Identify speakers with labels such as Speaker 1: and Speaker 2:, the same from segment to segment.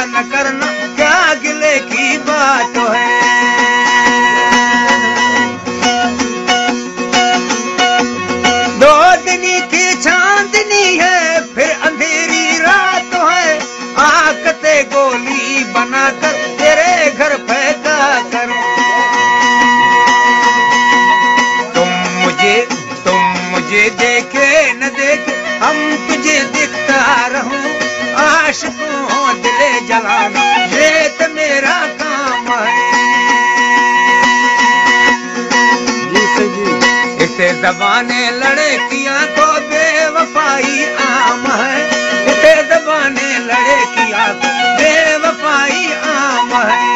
Speaker 1: न करना, क्या गिले की बात है। दो दिन की चांदनी है, फिर अंधेरी रात है, आकते गोली बनाकर तेरे घर फेंका करूं। तुम मुझे देखे न देखे, हम तुझे दिखता रहूं। आशिकों दिले जलाना, ये तो मेरा काम है। इसे ज़बाने लड़कियां को बेवफाई आम है, इसे ज़बाने लड़कियां को बेवफाई आम है।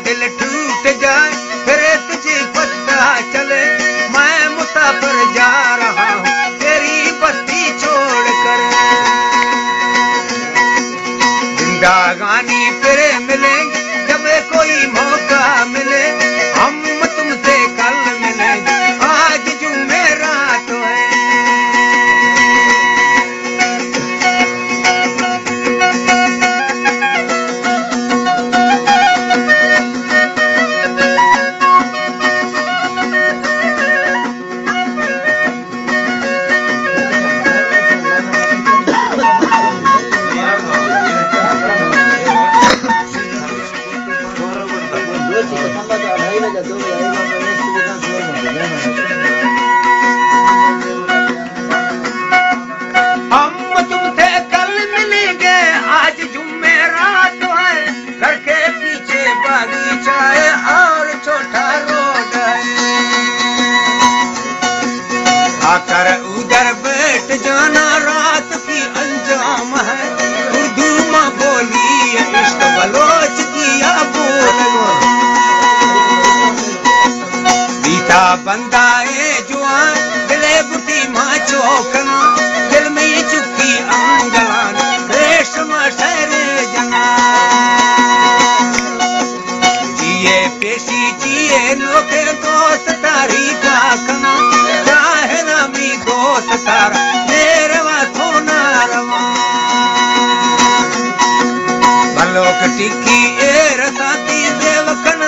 Speaker 1: दिल टूट जाए फिर तुझे पता चले, मैं मुसाफिर जा रहा हूँ तेरी बस्ती छोड़कर। जिंदगानी फिर मिलेंगे जब कोई मौका मिले, हम तुमसे कल मिलेंगे, आज जुमेरात है। आकर उधर बैठ जाना, रात की अंजाम है। उर्दू माँ बोली इश्क बलोच किया बोल, बीता बंदा ए जुआन दिले बुटी माँ चौकना, दिल में चुपकी अंगलान रेशमा शहरे जना। जिए पेशी जिए नोके दोस्त तारी काकना, चाहे ना भी दोस्त तारा मेरे वाथो ना रवा। भलोक टिकी ए रसाती देवकन